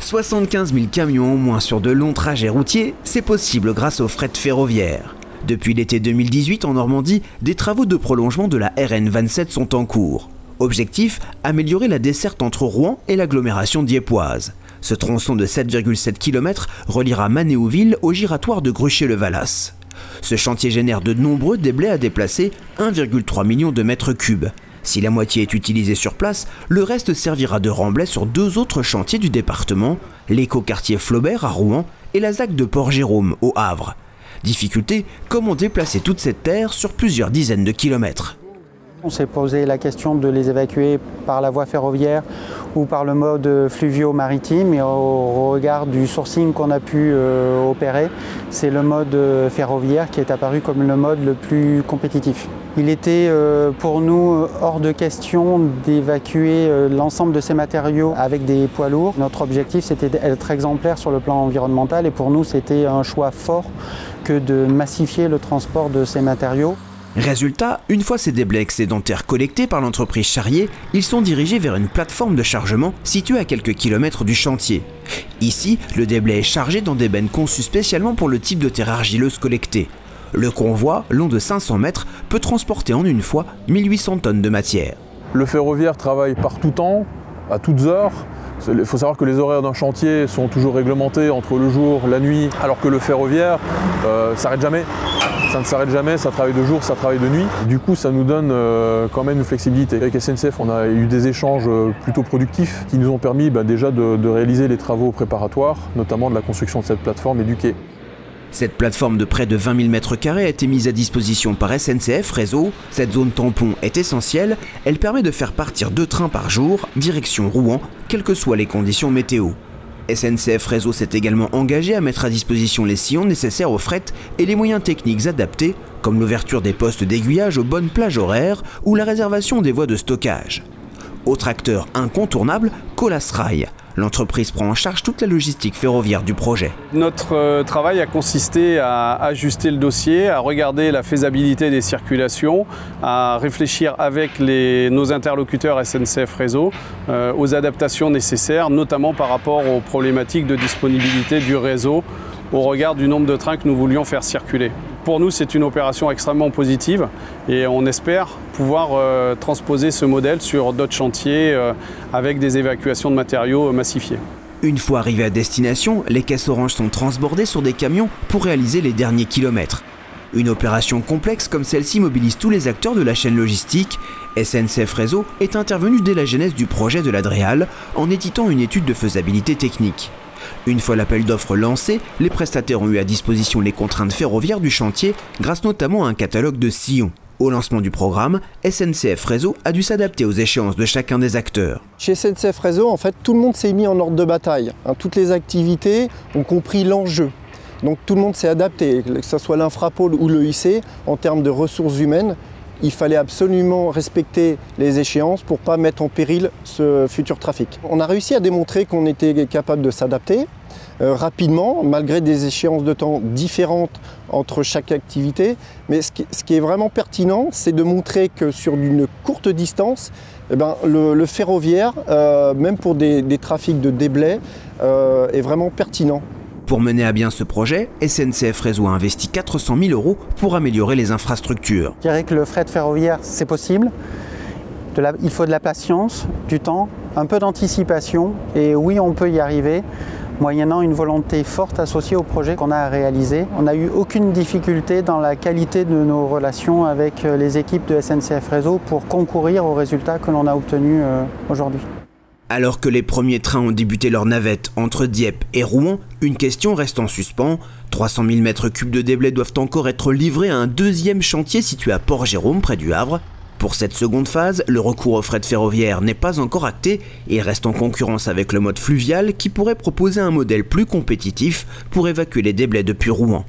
75 000 camions au moins sur de longs trajets routiers, c'est possible grâce au fret ferroviaire. Depuis l'été 2018 en Normandie, des travaux de prolongement de la RN 27 sont en cours. Objectif, améliorer la desserte entre Rouen et l'agglomération dieuppoise. Ce tronçon de 7,7 km reliera Manéouville au giratoire de Gruchet-le-Valas. Ce chantier génère de nombreux déblais à déplacer, 1,3 million de mètres cubes. Si la moitié est utilisée sur place, le reste servira de remblai sur deux autres chantiers du département, l'écoquartier Flaubert à Rouen et la ZAC de Port-Jérôme au Havre. Difficulté, comment déplacer toute cette terre sur plusieurs dizaines de kilomètres. On s'est posé la question de les évacuer par la voie ferroviaire ou par le mode fluvio-maritime, et au regard du sourcing qu'on a pu opérer, c'est le mode ferroviaire qui est apparu comme le mode le plus compétitif. Il était pour nous hors de question d'évacuer l'ensemble de ces matériaux avec des poids lourds. Notre objectif, c'était d'être exemplaire sur le plan environnemental, et pour nous c'était un choix fort que de massifier le transport de ces matériaux. Résultat, une fois ces déblais excédentaires collectés par l'entreprise Charrier, ils sont dirigés vers une plateforme de chargement située à quelques kilomètres du chantier. Ici, le déblai est chargé dans des bennes conçues spécialement pour le type de terre argileuse collectée. Le convoi, long de 500 mètres, peut transporter en une fois 1800 tonnes de matière. Le ferroviaire travaille par tout temps, à toutes heures. Il faut savoir que les horaires d'un chantier sont toujours réglementés entre le jour, la nuit, alors que le ferroviaire s'arrête jamais. Ça ne s'arrête jamais, ça travaille de jour, ça travaille de nuit. Du coup, ça nous donne quand même une flexibilité. Avec SNCF, on a eu des échanges plutôt productifs qui nous ont permis déjà de réaliser les travaux préparatoires, notamment de la construction de cette plateforme et du quai. Cette plateforme de près de 20 000 m² a été mise à disposition par SNCF Réseau. Cette zone tampon est essentielle, elle permet de faire partir 2 trains par jour, direction Rouen, quelles que soient les conditions météo. SNCF Réseau s'est également engagé à mettre à disposition les sillons nécessaires au fret et les moyens techniques adaptés, comme l'ouverture des postes d'aiguillage aux bonnes plages horaires ou la réservation des voies de stockage. Autre acteur incontournable, Colas Rail. L'entreprise prend en charge toute la logistique ferroviaire du projet. Notre travail a consisté à ajuster le dossier, à regarder la faisabilité des circulations, à réfléchir avec nos interlocuteurs SNCF Réseau aux adaptations nécessaires, notamment par rapport aux problématiques de disponibilité du réseau au regard du nombre de trains que nous voulions faire circuler. Pour nous, c'est une opération extrêmement positive et on espère pouvoir transposer ce modèle sur d'autres chantiers avec des évacuations de matériaux massifiées. Une fois arrivés à destination, les caisses oranges sont transbordées sur des camions pour réaliser les derniers kilomètres. Une opération complexe comme celle-ci mobilise tous les acteurs de la chaîne logistique. SNCF Réseau est intervenu dès la genèse du projet de l'Adréal en éditant une étude de faisabilité technique. Une fois l'appel d'offres lancé, les prestataires ont eu à disposition les contraintes ferroviaires du chantier grâce notamment à un catalogue de sillons. Au lancement du programme, SNCF Réseau a dû s'adapter aux échéances de chacun des acteurs. Chez SNCF Réseau, en fait, tout le monde s'est mis en ordre de bataille. Toutes les activités ont compris l'enjeu. Donc tout le monde s'est adapté, que ce soit l'Infrapôle ou le IC, en termes de ressources humaines. Il fallait absolument respecter les échéances pour ne pas mettre en péril ce futur trafic. On a réussi à démontrer qu'on était capable de s'adapter rapidement, malgré des échéances de temps différentes entre chaque activité. Mais ce qui est vraiment pertinent, c'est de montrer que sur une courte distance, le ferroviaire, même pour des trafics de déblais, est vraiment pertinent. Pour mener à bien ce projet, SNCF Réseau a investi 400 000 € pour améliorer les infrastructures. Je dirais que le fret ferroviaire, c'est possible. Il faut de la patience, du temps, un peu d'anticipation, et oui, on peut y arriver, moyennant une volonté forte associée au projet qu'on a à réaliser. On n'a eu aucune difficulté dans la qualité de nos relations avec les équipes de SNCF Réseau pour concourir aux résultats que l'on a obtenus aujourd'hui. Alors que les premiers trains ont débuté leur navette entre Dieppe et Rouen, une question reste en suspens. 300 000 m³ de déblais doivent encore être livrés à un deuxième chantier situé à Port-Jérôme, près du Havre. Pour cette seconde phase, le recours au fret ferroviaire n'est pas encore acté et reste en concurrence avec le mode fluvial qui pourrait proposer un modèle plus compétitif pour évacuer les déblais depuis Rouen.